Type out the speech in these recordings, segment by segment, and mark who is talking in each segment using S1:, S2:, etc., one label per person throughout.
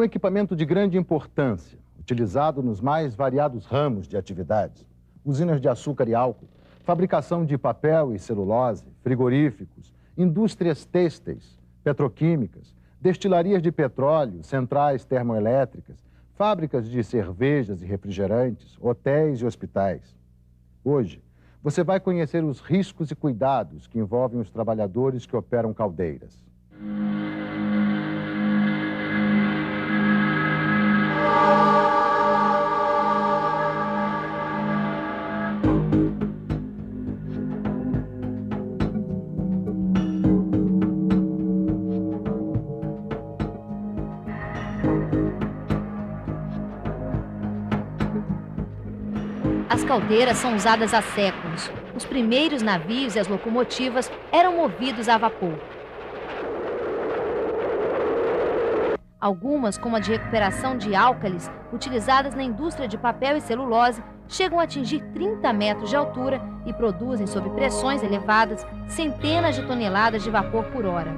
S1: Um equipamento de grande importância, utilizado nos mais variados ramos de atividades. Usinas de açúcar e álcool, fabricação de papel e celulose, frigoríficos, indústrias têxteis, petroquímicas, destilarias de petróleo, centrais termoelétricas, fábricas de cervejas e refrigerantes, hotéis e hospitais. Hoje, você vai conhecer os riscos e cuidados que envolvem os trabalhadores que operam caldeiras.
S2: As caldeiras são usadas há séculos. Os primeiros navios e as locomotivas eram movidos a vapor. Algumas, como a de recuperação de álcalis, utilizadas na indústria de papel e celulose, chegam a atingir 30 metros de altura e produzem, sob pressões elevadas, centenas de toneladas de vapor por hora.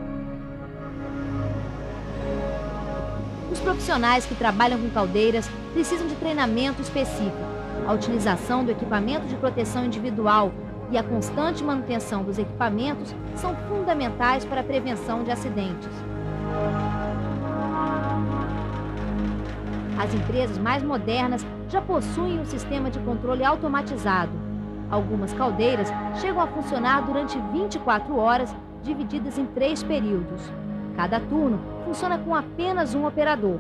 S2: Os profissionais que trabalham com caldeiras precisam de treinamento específico. A utilização do equipamento de proteção individual e a constante manutenção dos equipamentos são fundamentais para a prevenção de acidentes. As empresas mais modernas já possuem um sistema de controle automatizado. Algumas caldeiras chegam a funcionar durante 24 horas, divididas em 3 períodos. Cada turno funciona com apenas um operador.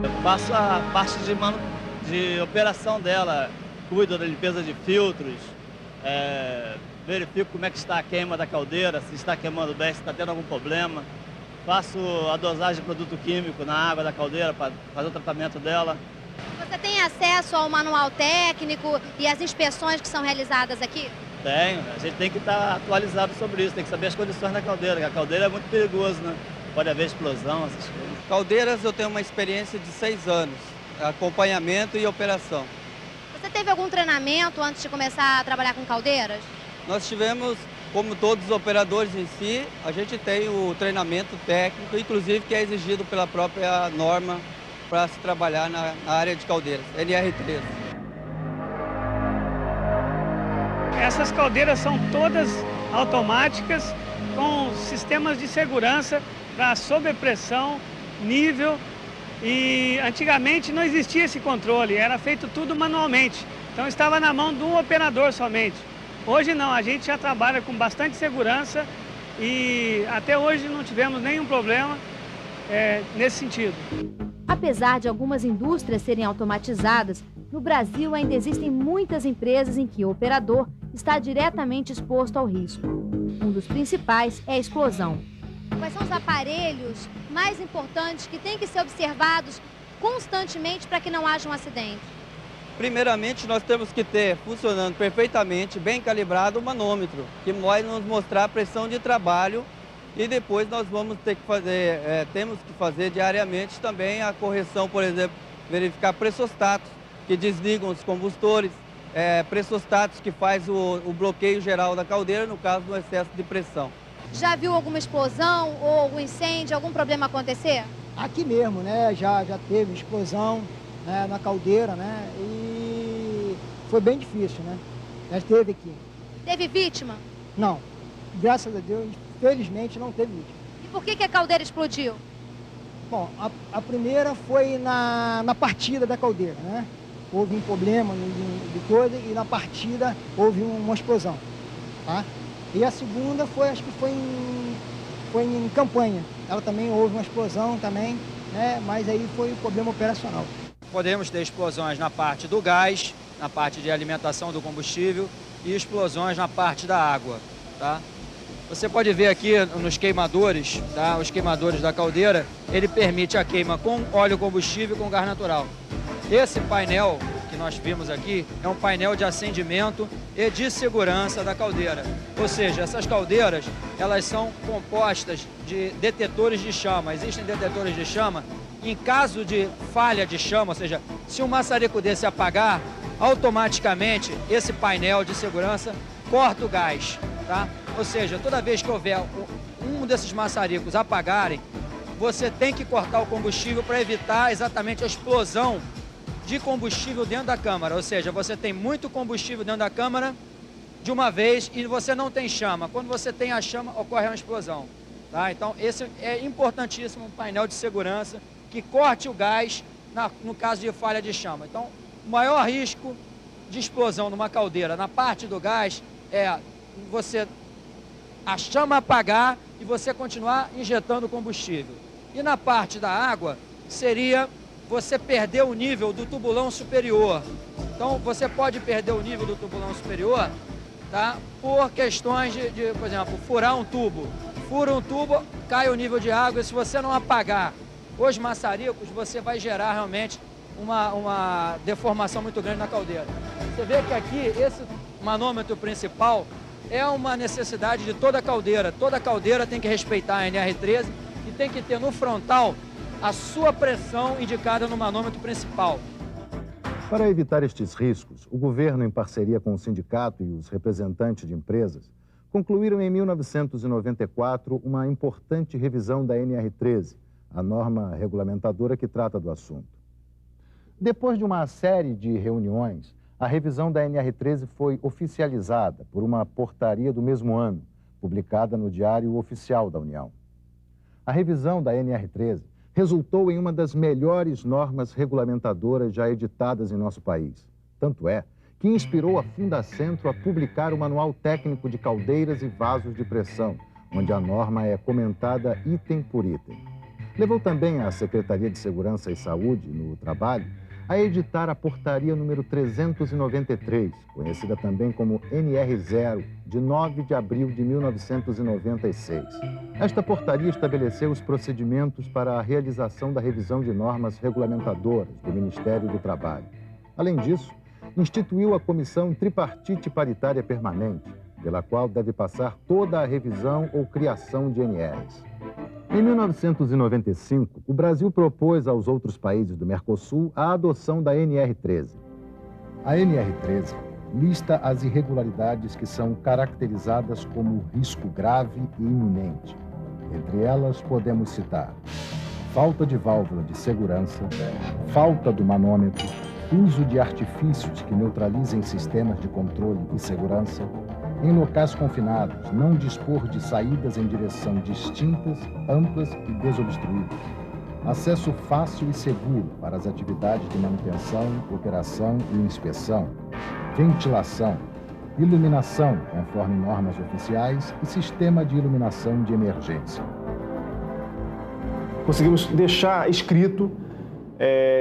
S3: Eu faço a parte de operação dela, cuido da limpeza de filtros, verifico como é que está a queima da caldeira, se está queimando bem, se está tendo algum problema. Faço a dosagem de produto químico na água da caldeira para fazer o tratamento dela.
S4: Você tem acesso ao manual técnico e às inspeções que são realizadas aqui?
S3: Tenho, a gente tem que estar atualizado sobre isso, tem que saber as condições da caldeira, porque a caldeira é muito perigosa, né? Pode haver explosão, essas coisas.
S5: Caldeiras eu tenho uma experiência de 6 anos, acompanhamento e operação.
S4: Você teve algum treinamento antes de começar a trabalhar com caldeiras?
S5: Nós tivemos, como todos os operadores em si, a gente tem o treinamento técnico, inclusive que é exigido pela própria norma para se trabalhar na área de caldeiras, NR13.
S6: Essas caldeiras são todas automáticas, com sistemas de segurança para sobrepressão, nível, e antigamente não existia esse controle, era feito tudo manualmente, então estava na mão de um operador somente. Hoje não, a gente já trabalha com bastante segurança e até hoje não tivemos nenhum problema nesse sentido.
S2: Apesar de algumas indústrias serem automatizadas, no Brasil ainda existem muitas empresas em que o operador está diretamente exposto ao risco. Um dos principais é a explosão.
S4: Quais são os aparelhos mais importantes que têm que ser observados constantemente para que não haja um acidente?
S5: Primeiramente, nós temos que ter, funcionando perfeitamente, bem calibrado, o manômetro, que vai nos mostrar a pressão de trabalho, e depois nós vamos ter que fazer, temos que fazer diariamente também a correção, por exemplo, verificar pressostatos, que desligam os combustores, pressostatos que faz o bloqueio geral da caldeira, no caso do excesso de pressão.
S4: Já viu alguma explosão ou algum incêndio, algum problema acontecer?
S7: Aqui mesmo, né? Já teve explosão, né, na caldeira, né? E foi bem difícil, né? Já teve aqui.
S4: Teve vítima?
S7: Não. Graças a Deus, felizmente não teve vítima.
S4: E por que a caldeira explodiu?
S7: Bom, a primeira foi na partida da caldeira, né? Houve um problema de coisa e na partida houve uma explosão, tá? E a segunda foi, acho que foi em Campanha. Ela também houve uma explosão também, né? Mas aí foi o problema operacional.
S8: Podemos ter explosões na parte do gás, na parte de alimentação do combustível e explosões na parte da água, tá? Você pode ver aqui nos queimadores, tá? Os queimadores da caldeira, ele permite a queima com óleo combustível e com gás natural. Esse painel que nós vimos aqui é um painel de acendimento e de segurança da caldeira. Ou seja, essas caldeiras, elas são compostas de detetores de chama. Existem detetores de chama. Em caso de falha de chama, ou seja, se um maçarico desse apagar, automaticamente esse painel de segurança corta o gás, tá? Ou seja, toda vez que houver um desses maçaricos apagarem, você tem que cortar o combustível para evitar exatamente a explosão de combustível dentro da câmara. Ou seja, você tem muito combustível dentro da câmara de uma vez e você não tem chama. Quando você tem a chama, ocorre uma explosão. Tá? Então, esse é importantíssimo, um painel de segurança que corte o gás no caso de falha de chama. Então, o maior risco de explosão numa caldeira na parte do gás é a chama apagar e você continuar injetando combustível. E na parte da água, seria você perder o nível do tubulão superior. Então, você pode perder o nível do tubulão superior, tá? Por questões de, por exemplo, furar um tubo. Fura um tubo, cai o nível de água, e se você não apagar os maçaricos, você vai gerar realmente uma deformação muito grande na caldeira. Você vê que aqui, esse manômetro principal é uma necessidade de toda a caldeira. Toda caldeira tem que respeitar a NR13 e tem que ter no frontal a sua pressão indicada no manômetro principal.
S1: Para evitar estes riscos, o governo, em parceria com o sindicato e os representantes de empresas, concluíram em 1994 uma importante revisão da NR13, a norma regulamentadora que trata do assunto. Depois de uma série de reuniões, a revisão da NR13 foi oficializada por uma portaria do mesmo ano, publicada no Diário Oficial da União. A revisão da NR13 resultou em uma das melhores normas regulamentadoras já editadas em nosso país. Tanto é que inspirou a Fundacentro a publicar o Manual Técnico de Caldeiras e Vasos de Pressão, onde a norma é comentada item por item. Levou também a Secretaria de Segurança e Saúde no Trabalho a editar a Portaria número 393, conhecida também como NR0, de 9 de abril de 1996. Esta portaria estabeleceu os procedimentos para a realização da revisão de normas regulamentadoras do Ministério do Trabalho. Além disso, instituiu a Comissão Tripartite Paritária Permanente, pela qual deve passar toda a revisão ou criação de NRs. Em 1995, o Brasil propôs aos outros países do Mercosul a adoção da NR13. A NR13 lista as irregularidades que são caracterizadas como risco grave e iminente. Entre elas, podemos citar falta de válvula de segurança, falta do manômetro, uso de artifícios que neutralizem sistemas de controle e segurança, em locais confinados, não dispor de saídas em direção distintas, amplas e desobstruídas. Acesso fácil e seguro para as atividades de manutenção, operação e inspeção. Ventilação, iluminação conforme normas oficiais e sistema de iluminação de emergência.
S9: Conseguimos deixar escrito,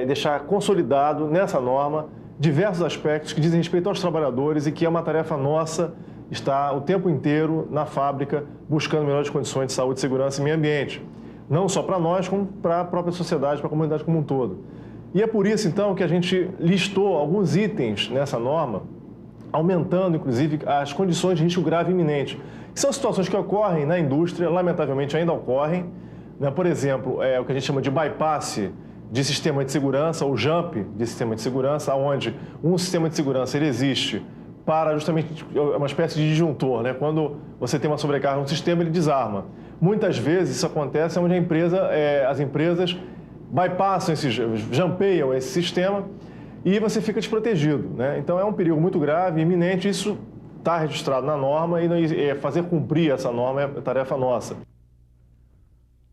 S9: deixar consolidado nessa norma diversos aspectos que dizem respeito aos trabalhadores e que é uma tarefa nossa está o tempo inteiro na fábrica buscando melhores condições de saúde, segurança e meio ambiente. Não só para nós, como para a própria sociedade, para a comunidade como um todo. E é por isso, então, que a gente listou alguns itens nessa norma, aumentando, inclusive, as condições de risco grave e iminente, que são situações que ocorrem na indústria, lamentavelmente ainda ocorrem, né? Por exemplo, o que a gente chama de bypass de sistema de segurança, ou jump de sistema de segurança, onde um sistema de segurança ele existe para justamente uma espécie de disjuntor, né? Quando você tem uma sobrecarga no sistema, ele desarma. Muitas vezes isso acontece onde as empresas bypassam, jumpeiam esse sistema e você fica desprotegido, né? Então é um perigo muito grave, iminente, isso está registrado na norma e fazer cumprir essa norma é tarefa nossa.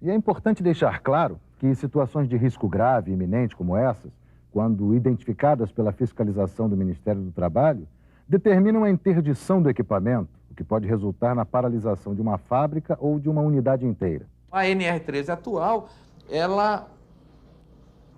S1: E é importante deixar claro que situações de risco grave e iminente como essas, quando identificadas pela fiscalização do Ministério do Trabalho, determinam a interdição do equipamento, o que pode resultar na paralisação de uma fábrica ou de uma unidade inteira.
S10: A NR13 atual, ela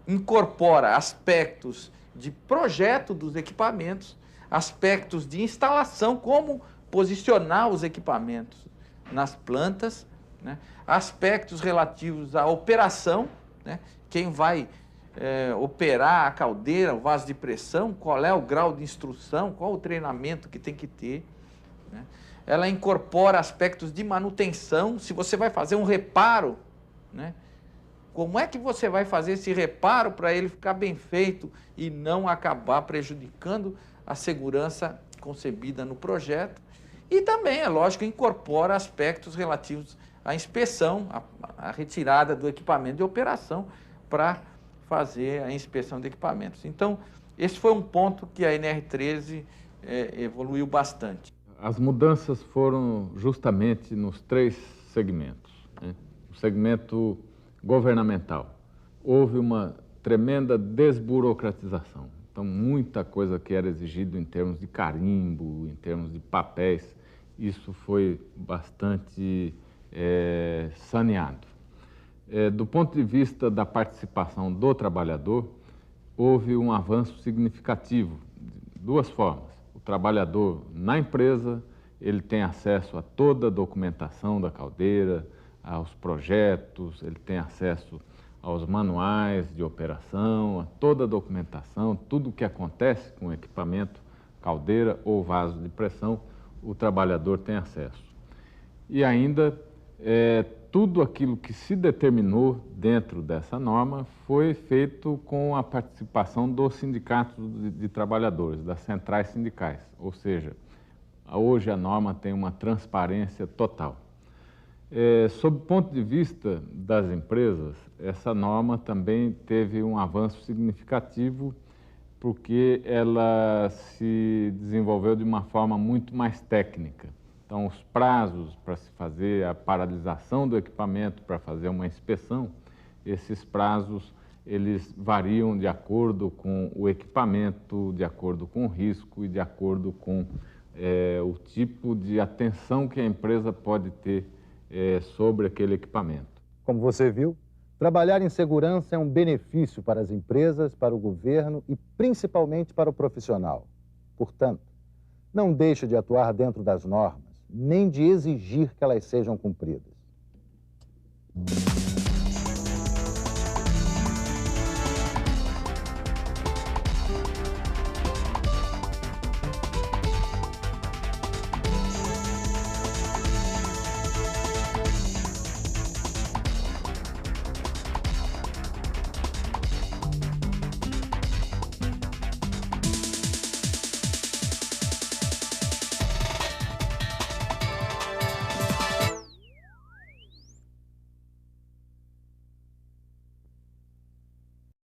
S10: incorpora aspectos de projeto dos equipamentos, aspectos de instalação, como posicionar os equipamentos nas plantas, né? Aspectos relativos à operação, né? Quem vai operar a caldeira, o vaso de pressão, qual é o grau de instrução, qual o treinamento que tem que ter, né? Ela incorpora aspectos de manutenção, se você vai fazer um reparo, né? Como é que você vai fazer esse reparo para ele ficar bem feito e não acabar prejudicando a segurança concebida no projeto? E também, é lógico, incorpora aspectos relativos a inspeção, a retirada do equipamento de operação para fazer a inspeção de equipamentos. Então, esse foi um ponto que a NR13 evoluiu bastante.
S11: As mudanças foram justamente nos 3 segmentos, né? O segmento governamental. Houve uma tremenda desburocratização. Então, muita coisa que era exigido em termos de carimbo, em termos de papéis, isso foi bastante saneado. Do ponto de vista da participação do trabalhador, houve um avanço significativo, de 2 formas. O trabalhador na empresa, ele tem acesso a toda a documentação da caldeira, aos projetos, ele tem acesso aos manuais de operação, a toda a documentação, tudo o que acontece com o equipamento, caldeira ou vaso de pressão, o trabalhador tem acesso. E ainda, tudo aquilo que se determinou dentro dessa norma foi feito com a participação dos sindicatos de trabalhadores, das centrais sindicais, ou seja, hoje a norma tem uma transparência total. Sob o ponto de vista das empresas, essa norma também teve um avanço significativo porque ela se desenvolveu de uma forma muito mais técnica. Então, os prazos para se fazer a paralisação do equipamento, para fazer uma inspeção, esses prazos eles variam de acordo com o equipamento, de acordo com o risco e de acordo com o tipo de atenção que a empresa pode ter sobre aquele equipamento.
S1: Como você viu, trabalhar em segurança é um benefício para as empresas, para o governo e principalmente para o profissional. Portanto, não deixe de atuar dentro das normas, nem de exigir que elas sejam cumpridas.